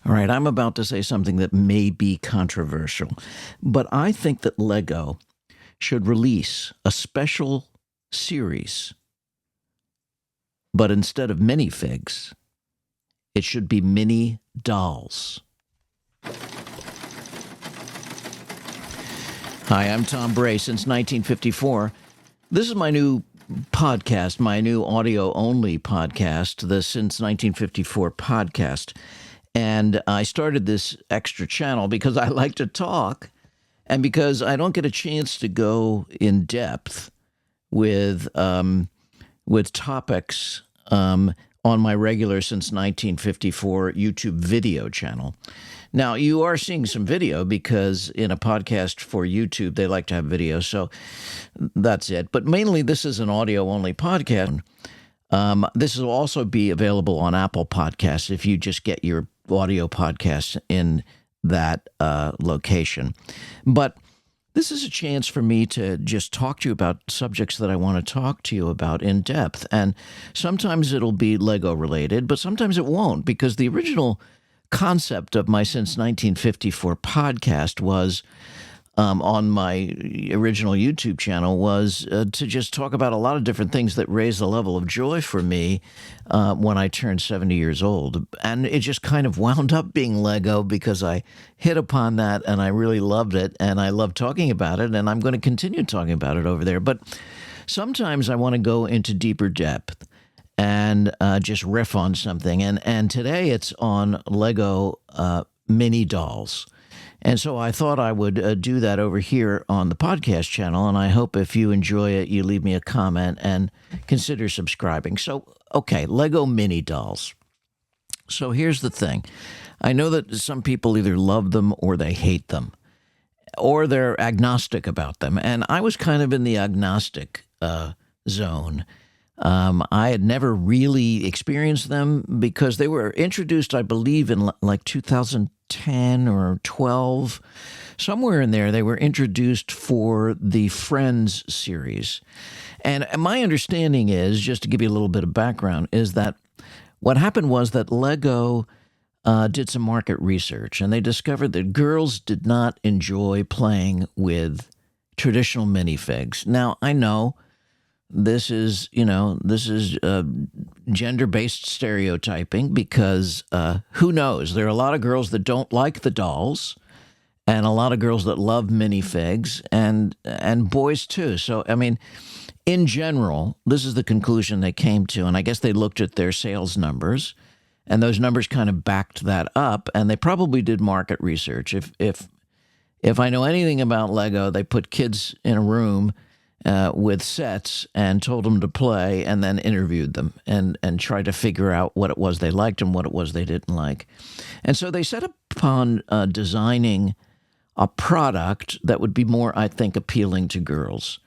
All right, I'm about to say something that may be controversial, but I think that Lego should release a special series, but instead of minifigs, it should be mini dolls. Hi, I'm Tom Bray. Since 1954, this is my new podcast, my new audio-only podcast, the Since 1954 podcast. And I started this extra channel because I like to talk and because I don't get a chance to go in depth with topics on my regular Since 1954 YouTube video channel. Now, you are seeing some video because in a podcast for YouTube, they like to have video. So that's it. But mainly, this is an audio-only podcast. This will also be available on Apple Podcasts if you just get your audio podcasts in that location. But this is a chance for me to just talk to you about subjects that I want to talk to you about in depth. And sometimes it'll be Lego related, but sometimes it won't, because the original concept of my Since 1954 podcast was on my original YouTube channel was to just talk about a lot of different things that raised the level of joy for me when I turned 70 years old. And it just kind of wound up being Lego because I hit upon that and I really loved it and I love talking about it and I'm going to continue talking about it over there. But sometimes I want to go into deeper depth and just riff on something. And today it's on Lego mini dolls. And so I thought I would do that over here on the podcast channel, and I hope if you enjoy it, you leave me a comment and consider subscribing. So, okay, Lego mini dolls. So here's the thing. I know that some people either love them or they hate them, or they're agnostic about them. And I was kind of in the agnostic zone. I had never really experienced them because they were introduced, I believe, in like 2010 or 12. Somewhere in there, they were introduced for the Friends series. And my understanding is, just to give you a little bit of background, is that what happened was that Lego did some market research, and they discovered that girls did not enjoy playing with traditional minifigs. Now, I know this is gender-based stereotyping because who knows? There are a lot of girls that don't like the dolls and a lot of girls that love minifigs and boys too. So, I mean, in general, this is the conclusion they came to. And I guess they looked at their sales numbers and those numbers kind of backed that up. And they probably did market research. If I know anything about Lego, they put kids in a room with sets and told them to play and then interviewed them and tried to figure out what it was they liked and what it was they didn't like. And so they set upon designing a product that would be more, I think, appealing to girls.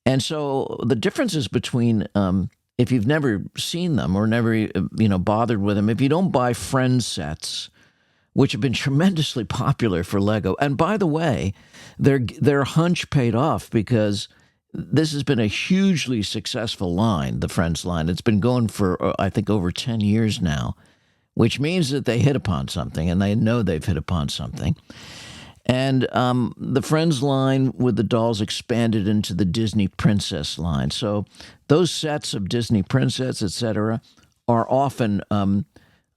And so the differences between if you've never seen them or never bothered with them, if you don't buy Friends sets, which have been tremendously popular for Lego, and by the way, their hunch paid off because this has been a hugely successful line, the Friends line. It's been going for, I think, over 10 years now, which means that they hit upon something, and they know they've hit upon something. And the Friends line with the dolls expanded into the Disney Princess line. So those sets of Disney Princess, etc., are often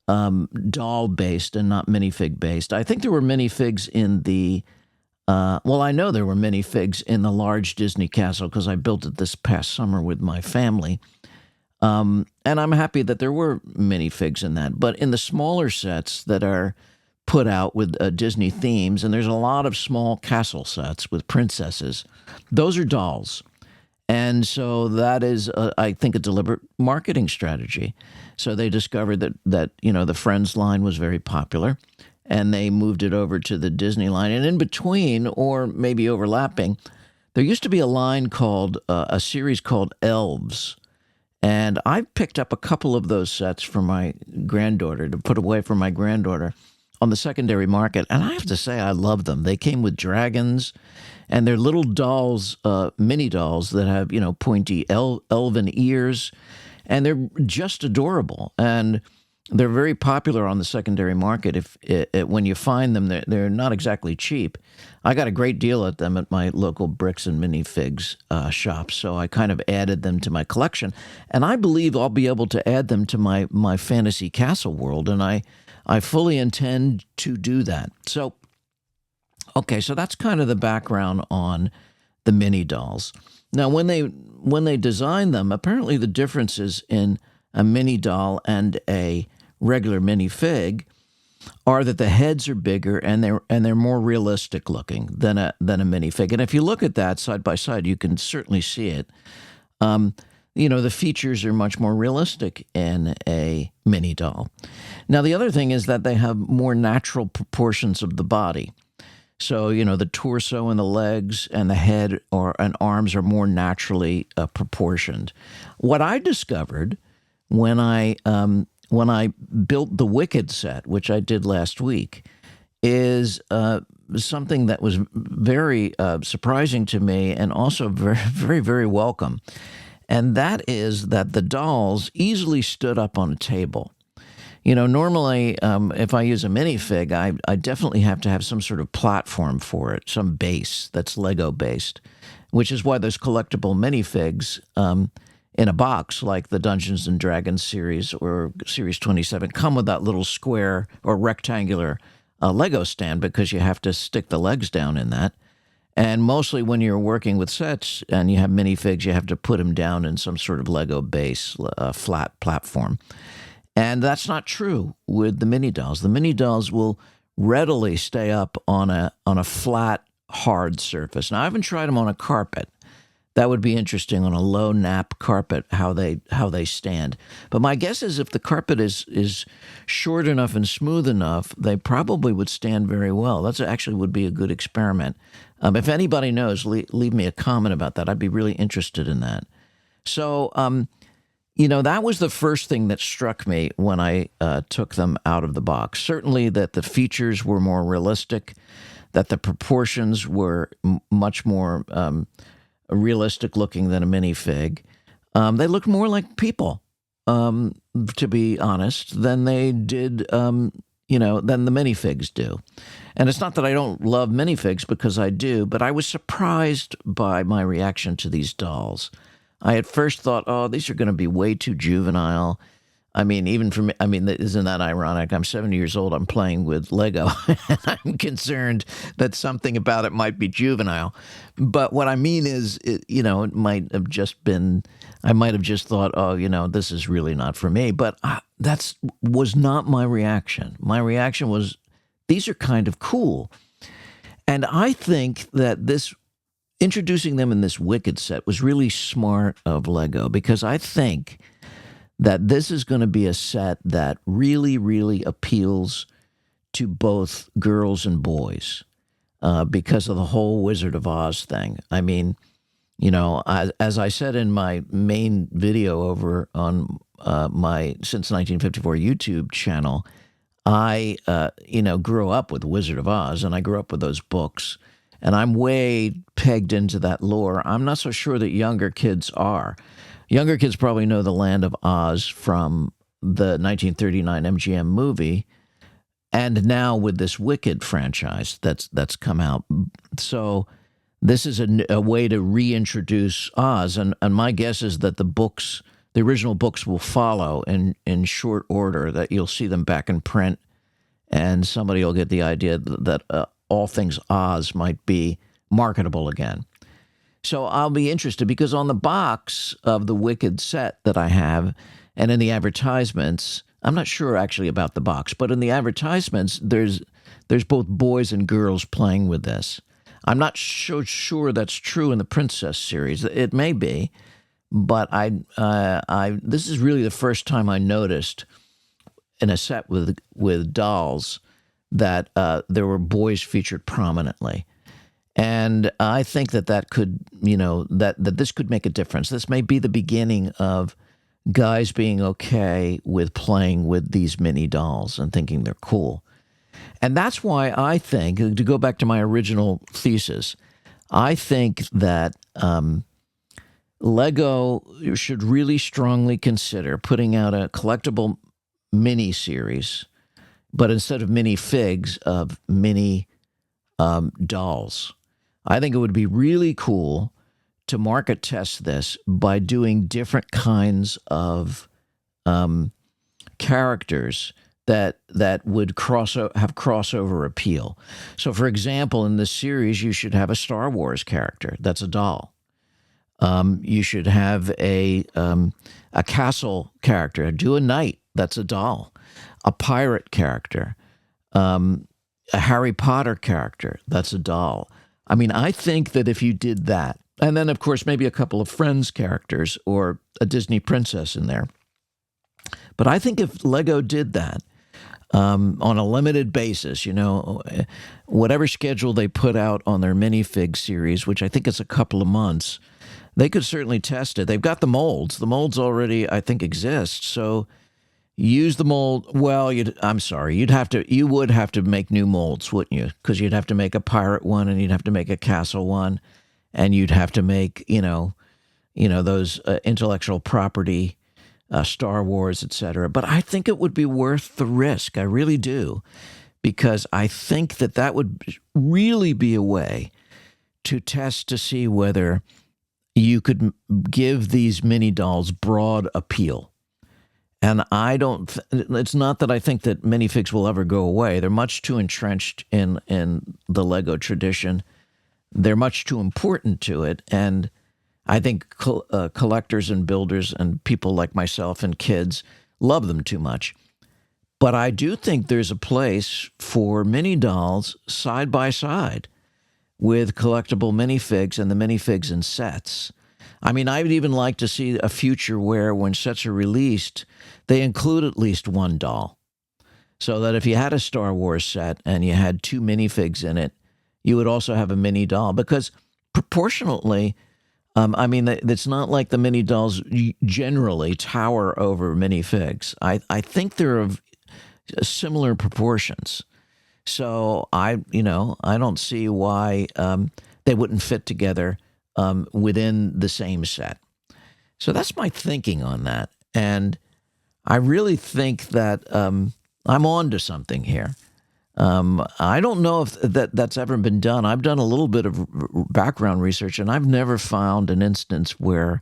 doll-based and not minifig-based. I think there were minifigs in the I know there were minifigs in the large Disney castle because I built it this past summer with my family. And I'm happy that there were minifigs in that. But in the smaller sets that are put out with Disney themes, and there's a lot of small castle sets with princesses, those are dolls. And so that is, I think, a deliberate marketing strategy. So they discovered that the Friends line was very popular. And they moved it over to the Disney line. And in between, or maybe overlapping, there used to be a series called Elves. And I picked up a couple of those sets for my granddaughter, to put away for my granddaughter on the secondary market. And I have to say, I love them. They came with dragons, and they're little dolls, mini dolls that have, pointy elven ears. And they're just adorable. And They're very popular on the secondary market. When you find them, they're not exactly cheap. I got a great deal at them at my local bricks and minifigs shop, so I kind of added them to my collection, and I believe I'll be able to add them to my fantasy castle world, and I fully intend to do that. So, okay, so that's kind of the background on the mini dolls. Now, when they design them, apparently the differences in a mini doll and a regular minifig are that the heads are bigger and they're more realistic looking than a minifig. And if you look at that side by side, you can certainly see it. The features are much more realistic in a mini doll. Now, the other thing is that they have more natural proportions of the body. So, the torso and the legs and the head and arms are more naturally proportioned. What I discovered when I built the Wicked set, which I did last week, is something that was very surprising to me and also very, very, very welcome. And that is that the dolls easily stood up on a table. Normally, if I use a minifig, I definitely have to have some sort of platform for it, some base that's Lego-based, which is why those collectible minifigs in a box, like the Dungeons & Dragons series or Series 27, come with that little square or rectangular Lego stand because you have to stick the legs down in that. And mostly when you're working with sets and you have minifigs, you have to put them down in some sort of Lego base, flat platform. And that's not true with the mini dolls. The mini dolls will readily stay up on a flat, hard surface. Now, I haven't tried them on a carpet. That would be interesting on a low nap carpet, how they stand. But my guess is if the carpet is short enough and smooth enough, they probably would stand very well. That actually would be a good experiment. If anybody knows, leave me a comment about that. I'd be really interested in that. So, that was the first thing that struck me when I took them out of the box. Certainly that the features were more realistic, that the proportions were much more realistic looking than a minifig. They looked more like people, to be honest, than they did, than the minifigs do. And it's not that I don't love minifigs, because I do, but I was surprised by my reaction to these dolls. I at first thought, oh, these are going to be way too juvenile. I mean, even for me, isn't that ironic? I'm 70 years old. I'm playing with Lego, and I'm concerned that something about it might be juvenile. But what I mean is, it might have just been, I might have just thought, oh, this is really not for me. But that was not my reaction. My reaction was, these are kind of cool. And I think that introducing them in this Wicked set was really smart of Lego, because I think that this is going to be a set that really, really appeals to both girls and boys because of the whole Wizard of Oz thing. I mean, as I said in my main video over on my Since 1954 YouTube channel, I, grew up with Wizard of Oz, and I grew up with those books, and I'm way pegged into that lore. I'm not so sure that younger kids are. Younger kids probably know the Land of Oz from the 1939 MGM movie, and now with this Wicked franchise that's come out. So this is a way to reintroduce Oz, and my guess is that the original books will follow in short order, that you'll see them back in print, and somebody will get the idea that all things Oz might be marketable again. So I'll be interested, because on the box of the Wicked set that I have, and in the advertisements, I'm not sure actually about the box, but in the advertisements, there's both boys and girls playing with this. I'm not so sure that's true in the Princess series. It may be, but this is really the first time I noticed in a set with dolls that there were boys featured prominently. And I think that could, that this could make a difference. This may be the beginning of guys being okay with playing with these mini dolls and thinking they're cool. And that's why I think, to go back to my original thesis, I think that Lego should really strongly consider putting out a collectible mini series, but instead of mini figs, of mini dolls. I think it would be really cool to market test this by doing different kinds of characters that would have crossover appeal. So, for example, in this series, you should have a Star Wars character. That's a doll. You should have a castle character. Do a knight. That's a doll. A pirate character. A Harry Potter character. That's a doll. I mean, I think that if you did that, and then, of course, maybe a couple of Friends characters or a Disney princess in there. But I think if Lego did that on a limited basis, whatever schedule they put out on their minifig series, which I think is a couple of months, they could certainly test it. They've got the molds. The molds already, I think, exist. So use the mold. Well, you would have to make new molds, wouldn't you? Because you'd have to make a pirate one, and you'd have to make a castle one, and you'd have to make, those intellectual property, Star Wars, etc. But I think it would be worth the risk. I really do, because I think that would really be a way to test to see whether you could give these mini dolls broad appeal. And it's not that I think that minifigs will ever go away. They're much too entrenched in the Lego tradition. They're much too important to it. And I think collectors and builders and people like myself and kids love them too much. But I do think there's a place for mini dolls side by side with collectible minifigs and the minifigs in sets. I mean, I would even like to see a future where when sets are released, they include at least one doll. So that if you had a Star Wars set and you had 2 minifigs in it, you would also have a mini doll. Because proportionately, it's not like the mini dolls generally tower over minifigs. I think they're of similar proportions. So I don't see why they wouldn't fit together within the same set. So that's my thinking on that. And I really think that I'm on to something here. I don't know if that's ever been done. I've done a little bit of background research, and I've never found an instance where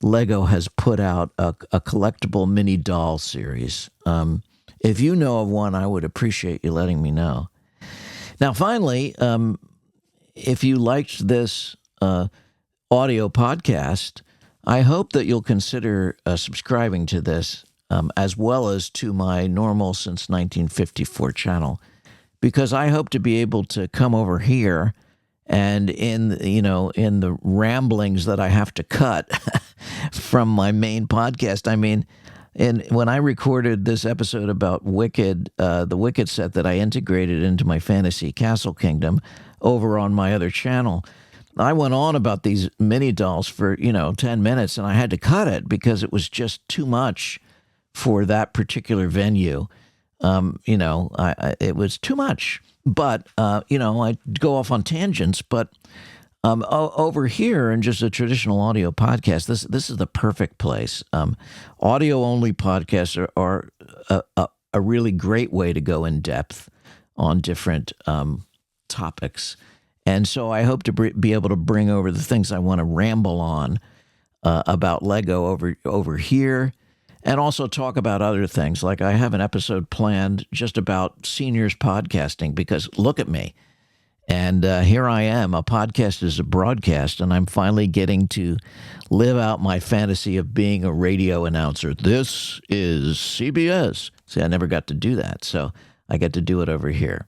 Lego has put out a collectible mini doll series. If you know of one, I would appreciate you letting me know. Now, finally, if you liked this audio podcast, I hope that you'll consider subscribing to this as well as to my normal since 1954 channel, because I hope to be able to come over here and in the ramblings that I have to cut from my main podcast. I mean, and when I recorded this episode about Wicked, the Wicked set that I integrated into my Fantasy Castle Kingdom over on my other channel, I went on about these mini dolls for, 10 minutes, and I had to cut it because it was just too much for that particular venue. It was too much. But, I go off on tangents. But over here in just a traditional audio podcast, this is the perfect place. Audio-only podcasts are a really great way to go in depth on different topics. And so I hope to be able to bring over the things I want to ramble on about Lego over here, and also talk about other things. Like I have an episode planned just about seniors podcasting, because look at me. And here I am. A podcast is a broadcast, and I'm finally getting to live out my fantasy of being a radio announcer. This is CBS. See, I never got to do that, so I get to do it over here.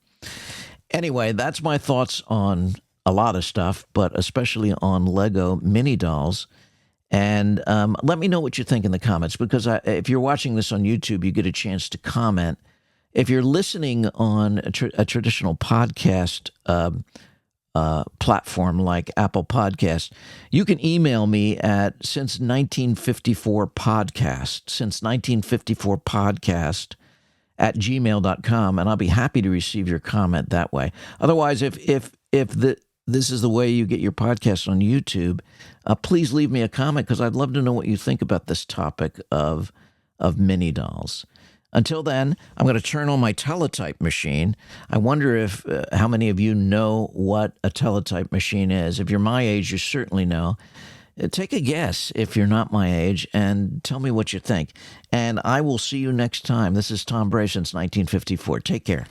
Anyway, that's my thoughts on a lot of stuff, but especially on Lego mini dolls. And let me know what you think in the comments, because if you're watching this on YouTube, you get a chance to comment. If you're listening on a traditional podcast platform like Apple Podcasts, you can email me at since1954podcast at gmail.com, and I'll be happy to receive your comment that way. Otherwise, if this is the way you get your podcast on YouTube, please leave me a comment, because I'd love to know what you think about this topic of mini dolls. Until then, I'm going to turn on my teletype machine. I wonder if how many of you know what a teletype machine is. If you're my age, you certainly know. Take a guess if you're not my age and tell me what you think. And I will see you next time. This is Tom Bray since 1954. Take care.